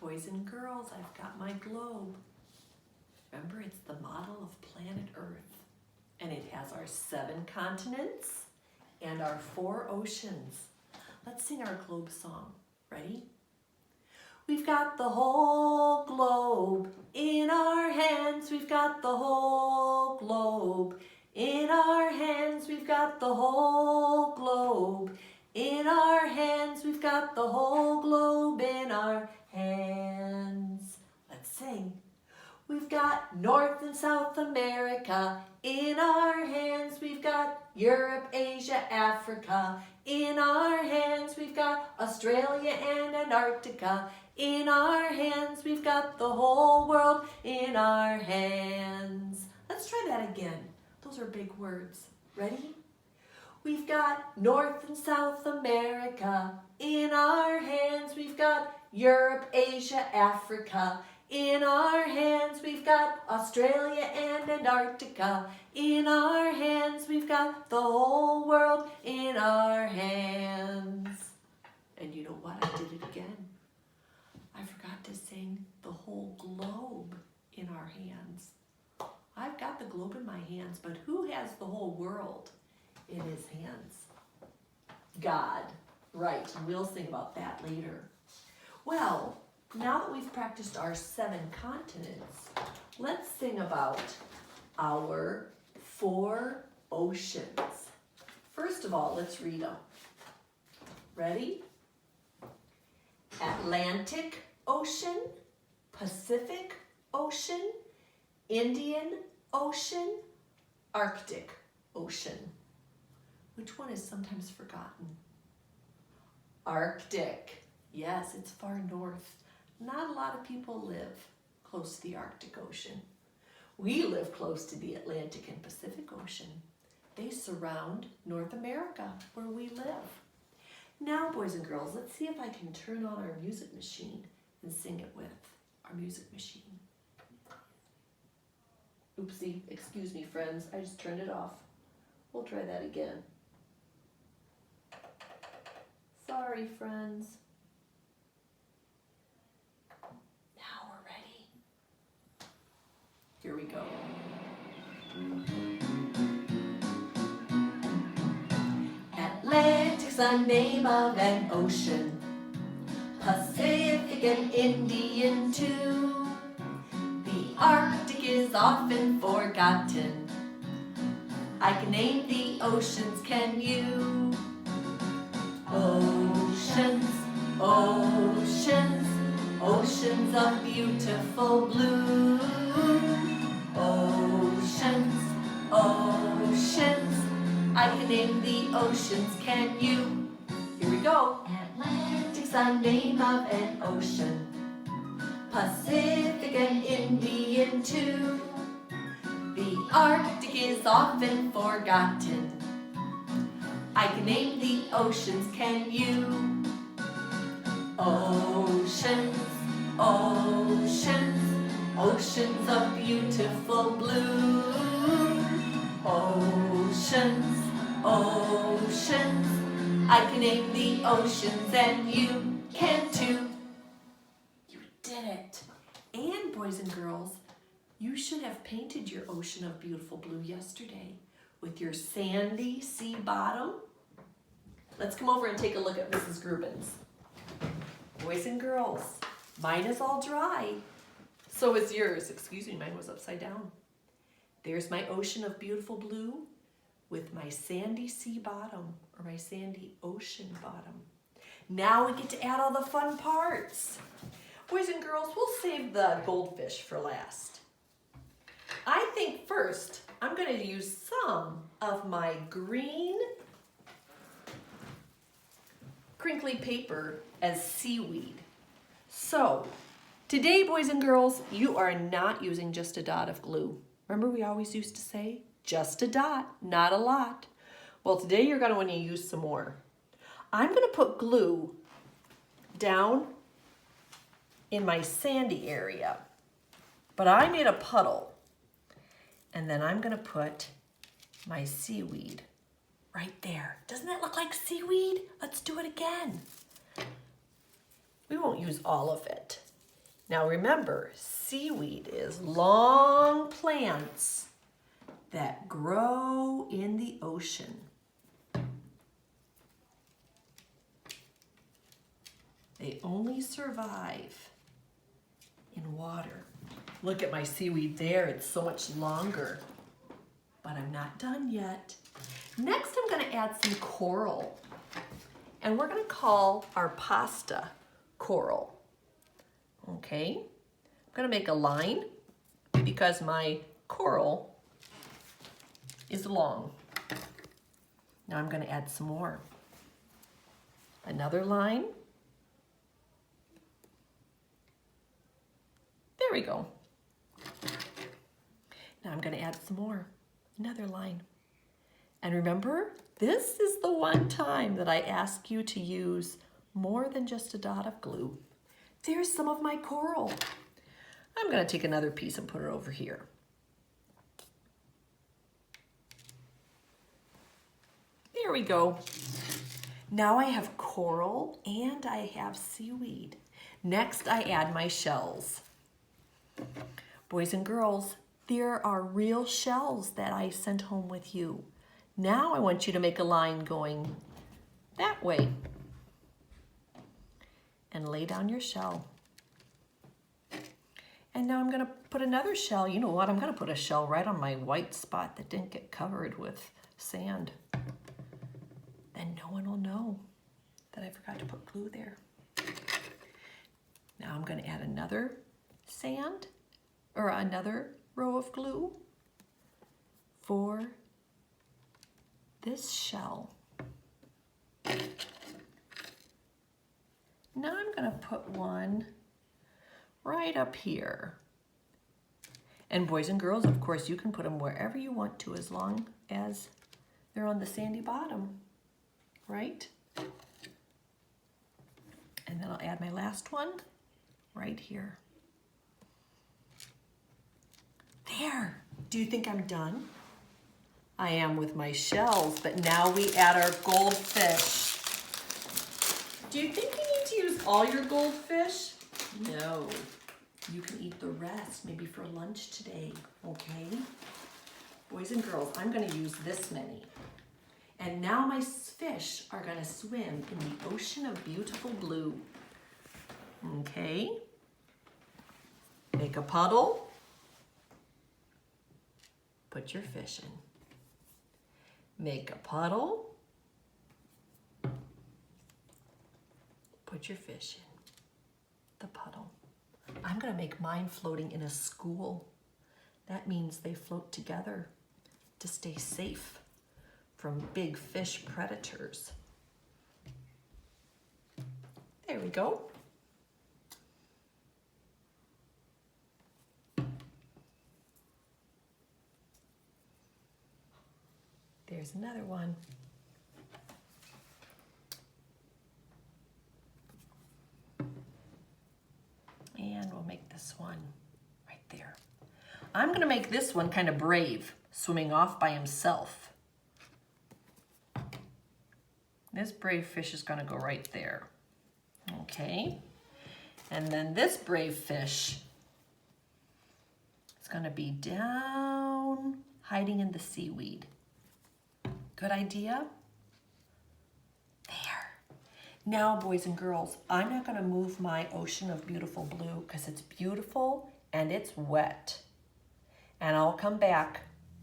Boys and girls, I've got my globe. Remember, it's the model of planet Earth. And it has our 7 continents and our 4 oceans. Let's sing our globe song. Ready? We've got the whole globe in our hands. We've got the whole globe in our hands. We've got the whole globe in our hands. We've got the whole globe in our hands. Let's sing. We've got North and South America in our hands. We've got Europe, Asia, Africa in our hands. We've got Australia and Antarctica in our hands. We've got the whole world in our hands. Let's try that again. Those are big words. Ready? We've got North and South America in our hands. We've got Europe, Asia, Africa in our hands. We've got Australia and Antarctica in our hands. We've got the whole world in our hands. And you know what? I did it again. I forgot to sing the whole globe in our hands. I've got the globe in my hands, but who has the whole world in his hands? God. Right, and we'll sing about that later. Well, now that we've practiced our 7 continents, let's sing about our 4 oceans. First of all, let's read them. Ready? Atlantic Ocean, Pacific Ocean, Indian Ocean, Arctic Ocean. Which one is sometimes forgotten? Arctic. Yes, it's far north. Not a lot of people live close to the Arctic Ocean. We live close to the Atlantic and Pacific Ocean. They surround North America, where we live. Now, boys and girls, let's see if I can turn on our music machine and sing it with our music machine. Oopsie, excuse me, friends. I just turned it off. We'll try that again. Sorry, friends. Now we're ready. Here we go. Atlantic's the name of an ocean, Pacific and Indian too. The Arctic is often forgotten. I can name the oceans, can you? Oceans, oceans, oceans of beautiful blue. Oceans, oceans, I can name the oceans, can you? Here we go. Atlantic's the name of an ocean, Pacific and Indian too. The Arctic is often forgotten. I can name the oceans, can you? Oceans, oceans, oceans of beautiful blue. Oceans, oceans, I can name the oceans, and you can too. You did it. And boys and girls, you should have painted your ocean of beautiful blue yesterday with your sandy sea bottom. Let's come over and take a look at Mrs. Grubin's. Boys and girls, mine is all dry. So is yours. Excuse me, mine was upside down. There's my ocean of beautiful blue with my sandy sea bottom, or my sandy ocean bottom. Now we get to add all the fun parts. Boys and girls, we'll save the goldfish for last. I think first I'm going to use some of my green crinkly paper as seaweed. So today, boys and girls, you are not using just a dot of glue. Remember we always used to say, just a dot, not a lot. Well, today you're going to want to use some more. I'm going to put glue down in my sandy area, but I made a puddle. And then I'm going to put my seaweed right there. Doesn't that look like seaweed? Let's do it again. We won't use all of it. Now remember, seaweed is long plants that grow in the ocean. They only survive in water. Look at my seaweed there, it's so much longer. But I'm not done yet. Next, I'm gonna add some coral. And we're gonna call our pasta coral. Okay, I'm gonna make a line because my coral is long. Now I'm gonna add some more. Another line. There we go. Now I'm gonna add some more. Another line. And remember, this is the one time that I ask you to use more than just a dot of glue. There's some of my coral. I'm gonna take another piece and put it over here. There we go. Now I have coral and I have seaweed. Next, I add my shells. Boys and girls, there are real shells that I sent home with you. Now I want you to make a line going that way. And lay down your shell. And now I'm gonna put another shell. You know what? I'm gonna put a shell right on my white spot that didn't get covered with sand. Then no one will know that I forgot to put glue there. Now I'm gonna add another sand or another row of glue for this shell. Now I'm gonna put one right up here. And boys and girls, of course, you can put them wherever you want to as long as they're on the sandy bottom, right? And then I'll add my last one right here. There, do you think I'm done? I am with my shells, but now we add our goldfish. Do you think you need to use all your goldfish? No, you can eat the rest, maybe for lunch today, okay? Boys and girls, I'm gonna use this many. And now my fish are gonna swim in the ocean of beautiful blue. Okay? Make a puddle. Put your fish in. Make a puddle. Put your fish in the puddle. I'm gonna make mine floating in a school. That means they float together to stay safe from big fish predators. There we go. There's another one. And we'll make this one right there. I'm gonna make this one kind of brave, swimming off by himself. This brave fish is gonna go right there. Okay. And then this brave fish is gonna be down, hiding in the seaweed. Good idea? There. Now, boys and girls, I'm not gonna move my ocean of beautiful blue because it's beautiful and it's wet. And I'll come back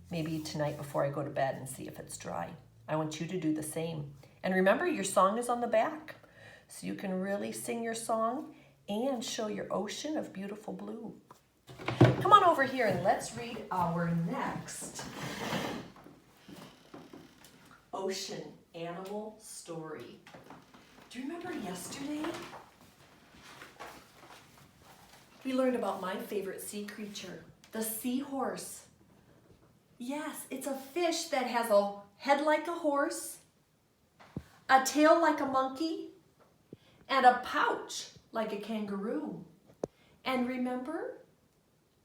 maybe tonight before I go to bed and see if it's dry. I want you to do the same. And remember, your song is on the back, so you can really sing your song and show your ocean of beautiful blue. Come on over here and let's read our next ocean animal story. Do you remember yesterday? We learned about my favorite sea creature, the seahorse. Yes, it's a fish that has a head like a horse, a tail like a monkey, and a pouch like a kangaroo. And remember,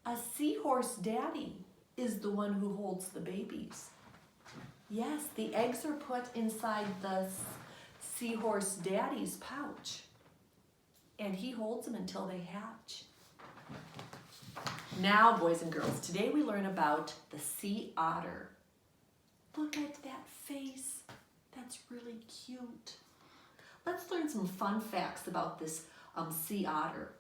a seahorse daddy is the one who holds the babies. Yes, the eggs are put inside the seahorse daddy's pouch, and he holds them until they hatch. Now, boys and girls, today we learn about the sea otter. Look at that face. That's really cute. Let's learn some fun facts about this sea otter.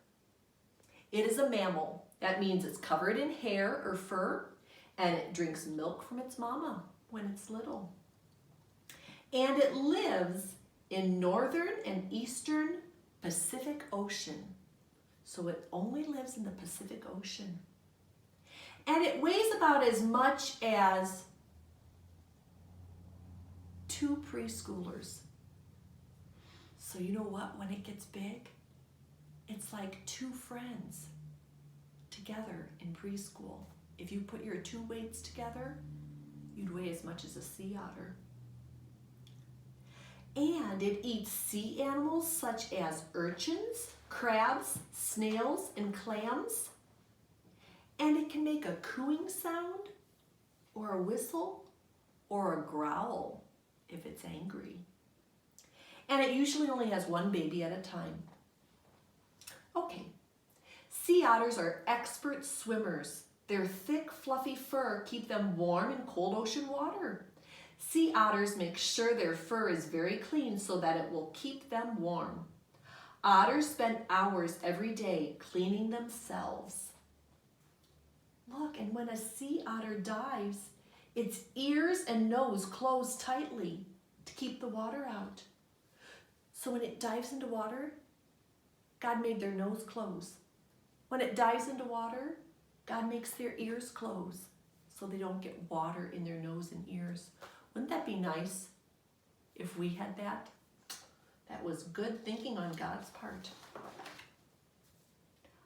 It is a mammal. That means it's covered in hair or fur, and it drinks milk from its mama when it's little. And it lives in northern and eastern Pacific Ocean. So it only lives in the Pacific Ocean. And it weighs about as much as 2 preschoolers. So you know what, when it gets big, it's like 2 friends together in preschool. If you put your 2 weights together, you'd weigh as much as a sea otter. And it eats sea animals such as urchins, crabs, snails, and clams. And it can make a cooing sound, or a whistle, or a growl if it's angry. And it usually only has 1 baby at a time. Okay, sea otters are expert swimmers. Their thick, fluffy fur keep them warm in cold ocean water. Sea otters make sure their fur is very clean so that it will keep them warm. Otters spend hours every day cleaning themselves. Look, and when a sea otter dives, its ears and nose close tightly to keep the water out. So when it dives into water, God made their nose close. When it dives into water, God makes their ears close so they don't get water in their nose and ears. Wouldn't that be nice if we had that? That was good thinking on God's part.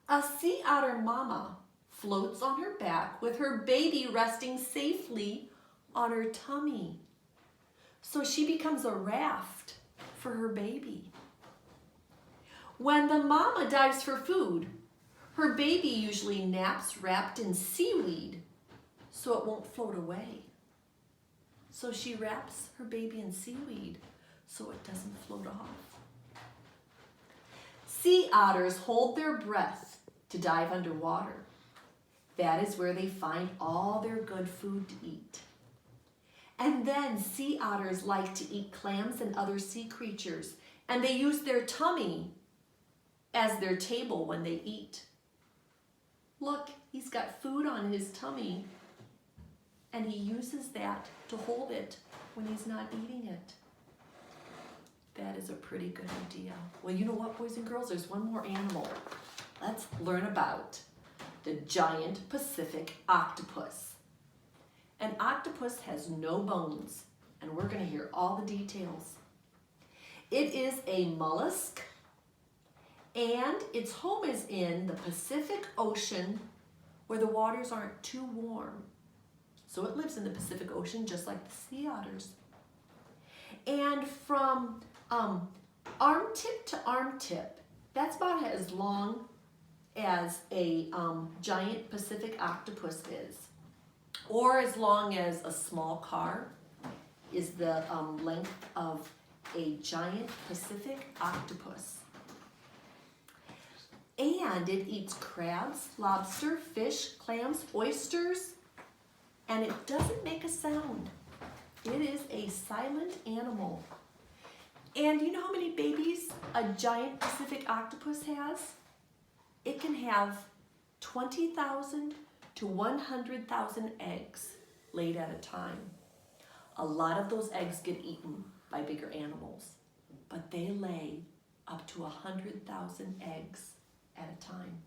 A sea otter mama floats on her back with her baby resting safely on her tummy. So she becomes a raft for her baby. When the mama dives for food, her baby usually naps wrapped in seaweed so it won't float away. So she wraps her baby in seaweed so it doesn't float off. Sea otters hold their breath to dive underwater. That is where they find all their good food to eat. And then sea otters like to eat clams and other sea creatures, and they use their tummy as their table when they eat. Look, he's got food on his tummy, and he uses that to hold it when he's not eating it. That is a pretty good idea. Well, you know what, boys and girls? There's one more animal. Let's learn about the giant Pacific octopus. An octopus has no bones, and we're going to hear all the details. It is a mollusk, and its home is in the Pacific Ocean where the waters aren't too warm. So it lives in the Pacific Ocean just like the sea otters. And from armpit to armpit, that's about as long as a giant Pacific octopus is. Or as long as a small car is the length of a giant Pacific octopus. And it eats crabs, lobster, fish, clams, oysters, and it doesn't make a sound. It is a silent animal. And you know how many babies a giant Pacific octopus has? It can have 20,000 to 100,000 eggs laid at a time. A lot of those eggs get eaten by bigger animals, but they lay up to 100,000 eggs at a time.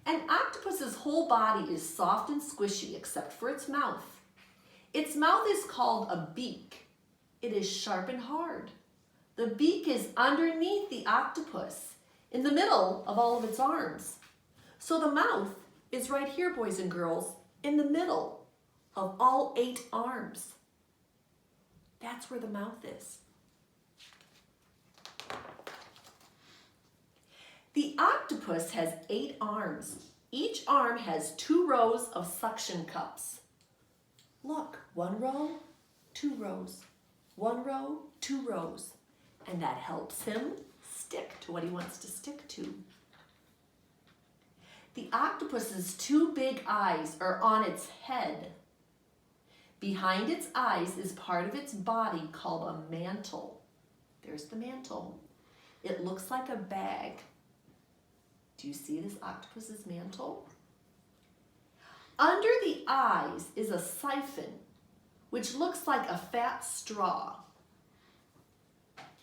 An octopus's whole body is soft and squishy except for its mouth. Its mouth is called a beak. It is sharp and hard. The beak is underneath the octopus, in the middle of all of its arms. So the mouth is right here, boys and girls, in the middle of all 8 arms. That's where the mouth is. The octopus has 8 arms. Each arm has 2 rows of suction cups. Look, 1 row, 2 rows, 1 row, 2 rows. And that helps him stick to what he wants to stick to. The octopus's two big eyes are on its head. Behind its eyes is part of its body called a mantle. There's the mantle. It looks like a bag. Do you see this octopus's mantle? Under the eyes is a siphon, which looks like a fat straw.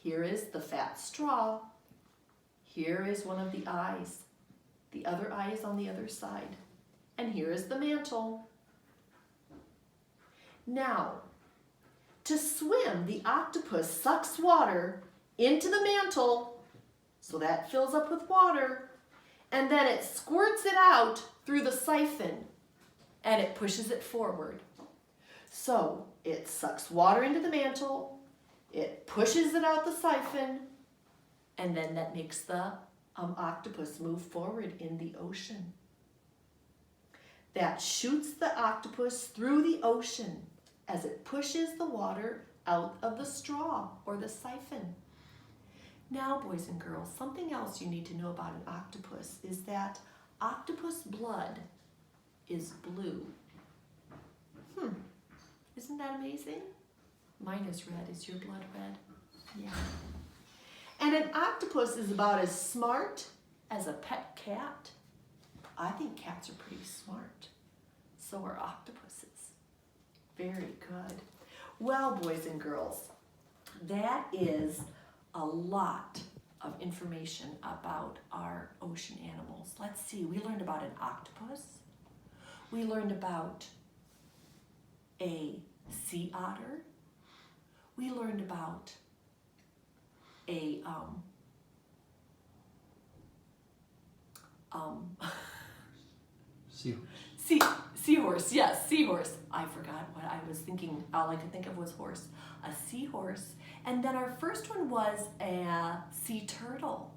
Here is the fat straw. Here is one of the eyes. The other eye is on the other side. And here is the mantle. Now, to swim, the octopus sucks water into the mantle, so that fills up with water, and then it squirts it out through the siphon, and it pushes it forward. So it sucks water into the mantle, it pushes it out the siphon, and then that makes the octopus move forward in the ocean. That shoots the octopus through the ocean as it pushes the water out of the straw or the siphon. Now, boys and girls, something else you need to know about an octopus is that octopus blood is blue. Isn't that amazing? Mine is red. Is your blood red? Yeah. And an octopus is about as smart as a pet cat. I think cats are pretty smart. So are octopuses. Very good. Well, boys and girls, that is a lot of information about our ocean animals. Let's see, we learned about an octopus. We learned about a sea otter. We learned about a seahorse. Yes, seahorse. I forgot what I was thinking. All I could think of was horse. A seahorse. And then our first one was a sea turtle.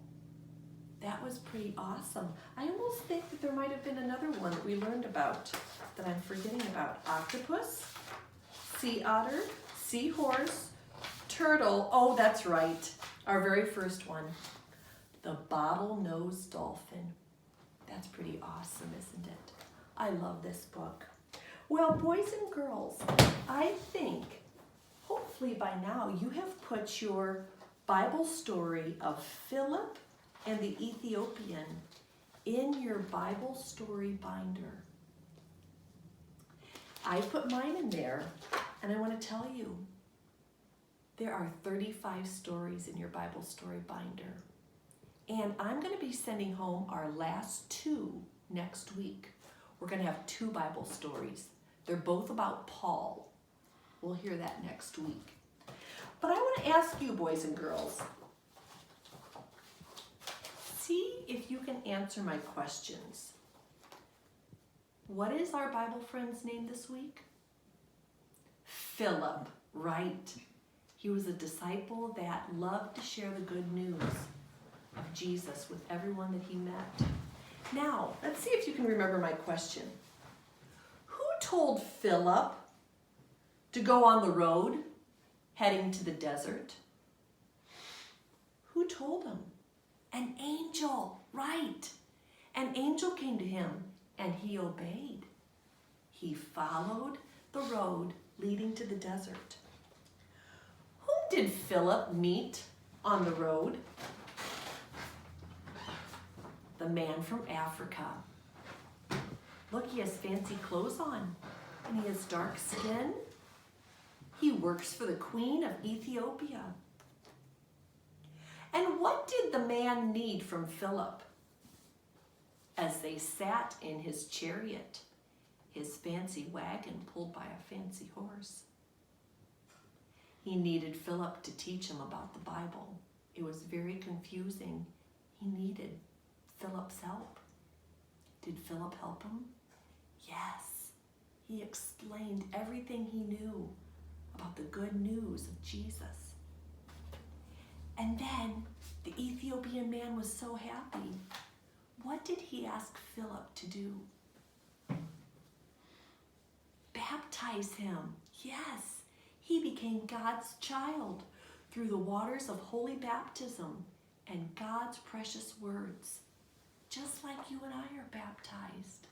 That was pretty awesome. I almost think that there might have been another one that we learned about that I'm forgetting about. Octopus, sea otter, seahorse, turtle. Oh, that's right. Our very first one. The bottlenose dolphin. That's pretty awesome, isn't it? I love this book. Well, boys and girls, I think hopefully by now you have put your Bible story of Philip and the Ethiopian in your Bible story binder. I put mine in there, and I want to tell you, there are 35 stories in your Bible story binder. And I'm going to be sending home our last two next week. We're going to have 2 Bible stories. They're both about Paul. We'll hear that next week. But I want to ask you, boys and girls, see if you can answer my questions. What is our Bible friend's name this week? Philip, right? He was a disciple that loved to share the good news of Jesus with everyone that he met. Now, let's see if you can remember my question. Who told Philip to go on the road heading to the desert? Who told him? An angel, right? An angel came to him and he obeyed. He followed the road leading to the desert. Whom did Philip meet on the road? The man from Africa. Look, he has fancy clothes on and he has dark skin. He works for the Queen of Ethiopia. And what did the man need from Philip as they sat in his chariot, his fancy wagon pulled by a fancy horse? He needed Philip to teach him about the Bible. It was very confusing. He needed Philip's help. Did Philip help him? Yes. He explained everything he knew about the good news of Jesus. And then the Ethiopian man was so happy. What did he ask Philip to do? Baptize him. Yes, he became God's child through the waters of holy baptism and God's precious words, just like like you and I are baptized.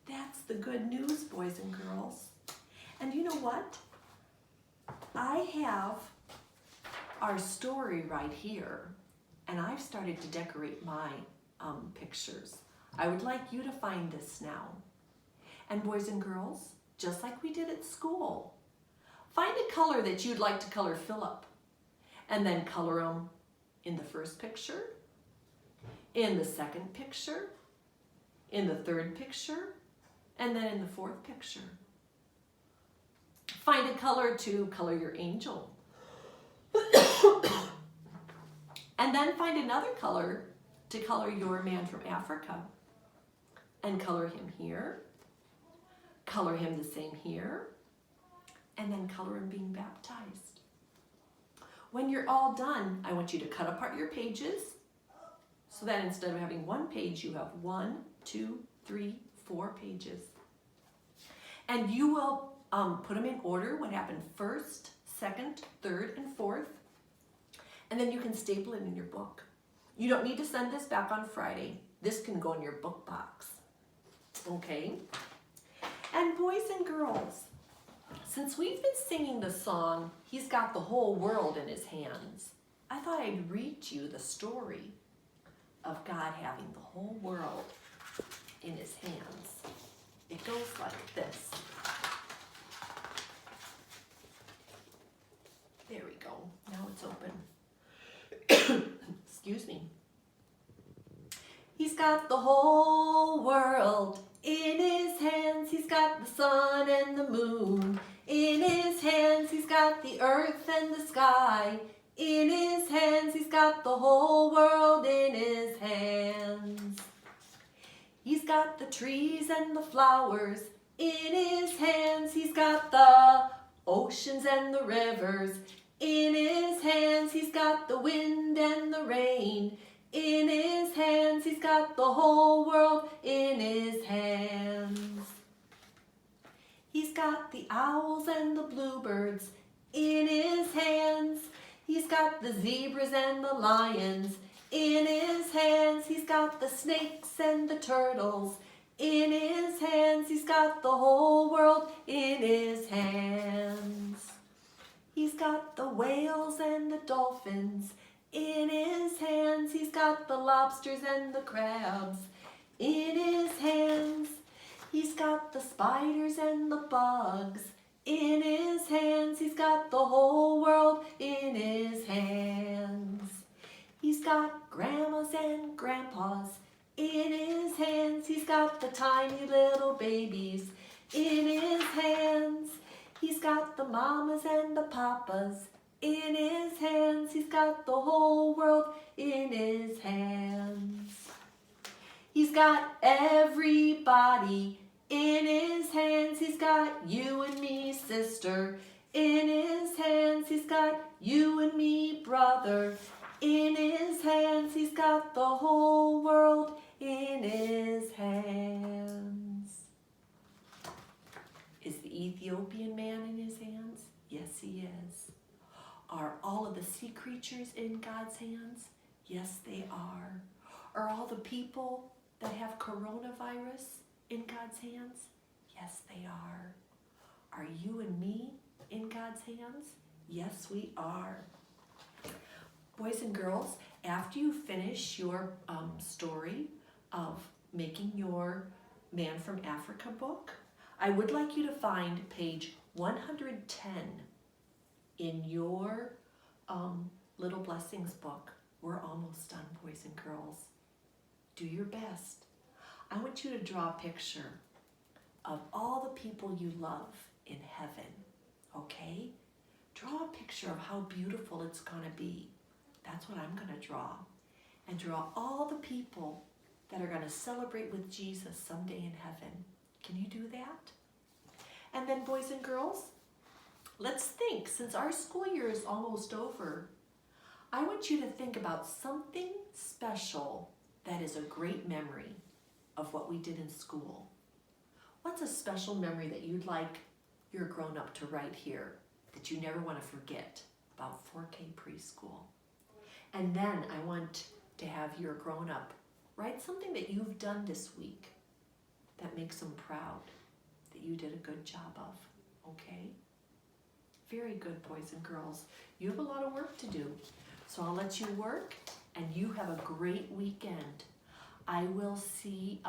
That's the good news, boys and girls. And you know what? I have our story right here, and I've started to decorate my pictures. I would like you to find this now. And boys and girls, just like we did at school, find a color that you'd like to color Philip, and then color him in the first picture, in the second picture, in the third picture, and then in the fourth picture. Find a color to color your angel. And then find another color to color your man from Africa. And color him here. Color him the same here. And then color him being baptized. When you're all done, I want you to cut apart your pages so that instead of having one page, you have 1, 2, 3, 4 pages. And you will put them in order, what happened first, second, third, and fourth. And then you can staple it in your book. You don't need to send this back on Friday. This can go in your book box. Okay? And boys and girls, since we've been singing the song, He's Got the Whole World in His Hands, I thought I'd read you the story of God having the whole world in His hands. It goes like this. There we go. Now it's open. Excuse me. He's got the whole world in His hands. He's got the sun and the moon in His hands. He's got the earth and the sky in His hands. He's got the whole world in His hands. He's got the trees and the flowers in His hands. He's got the oceans and the rivers in His hands. He's got the wind and the rain in His hands. He's got the whole world in His hands. He's got the owls and the bluebirds in His hands. He's got the zebras and the lions in His hands. He's got the snakes and the turtles in His hands. He's got the whole world in His hands. He's got the whales and the dolphins in His hands. He's got the lobsters and the crabs in His hands. He's got the spiders and the bugs in His hands. He's got the whole world in His hands. He's got grandmas and grandpas in His hands. He's got the tiny little babies in His hands. He's got the mamas and the papas in His hands. He's got the whole world in His hands. He's got everybody in His hands. He's got you and me, sister, in His hands. He's got you and me, brother, in His hands. He's got the whole world in His hands. Is the Ethiopian man in His hands? Yes, he is. Are all of the sea creatures in God's hands? Yes, they are. Are all the people that have coronavirus in God's hands? Yes, they are. Are you and me in God's hands? Yes, we are. Boys and girls, after you finish your story of making your Man from Africa book, I would like you to find page 110 in your Little Blessings book. We're almost done, boys and girls. Do your best. I want you to draw a picture of all the people you love in heaven, okay? Draw a picture of how beautiful it's going to be. That's what I'm going to draw. And draw all the people that are going to celebrate with Jesus someday in heaven. Can you do that? And then, boys and girls, let's think, since our school year is almost over, I want you to think about something special that is a great memory of what we did in school. What's a special memory that you'd like your grown-up to write here that you never want to forget about 4K preschool? And then I want to have your grown-up Write something that you've done this week that makes them proud, that you did a good job of, okay? Very good, boys and girls. You have a lot of work to do, so I'll let you work, and you have a great weekend. I will see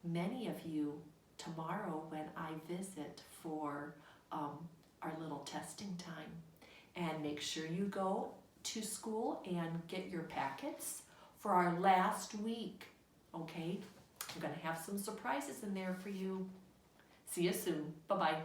many of you tomorrow when I visit for our little testing time. And make sure you go to school and get your packets for our last week, okay? I'm gonna have some surprises in there for you. See you soon. Bye-bye.